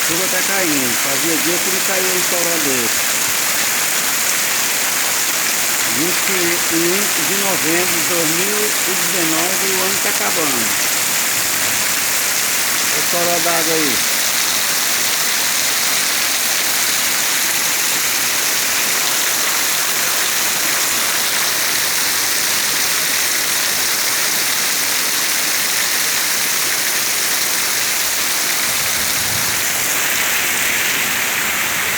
chuva tá caindo. Fazia dia que não caía um toró desse. 21 de novembro de 2019 e o ano tá acabando. Olha o toró d'água aí.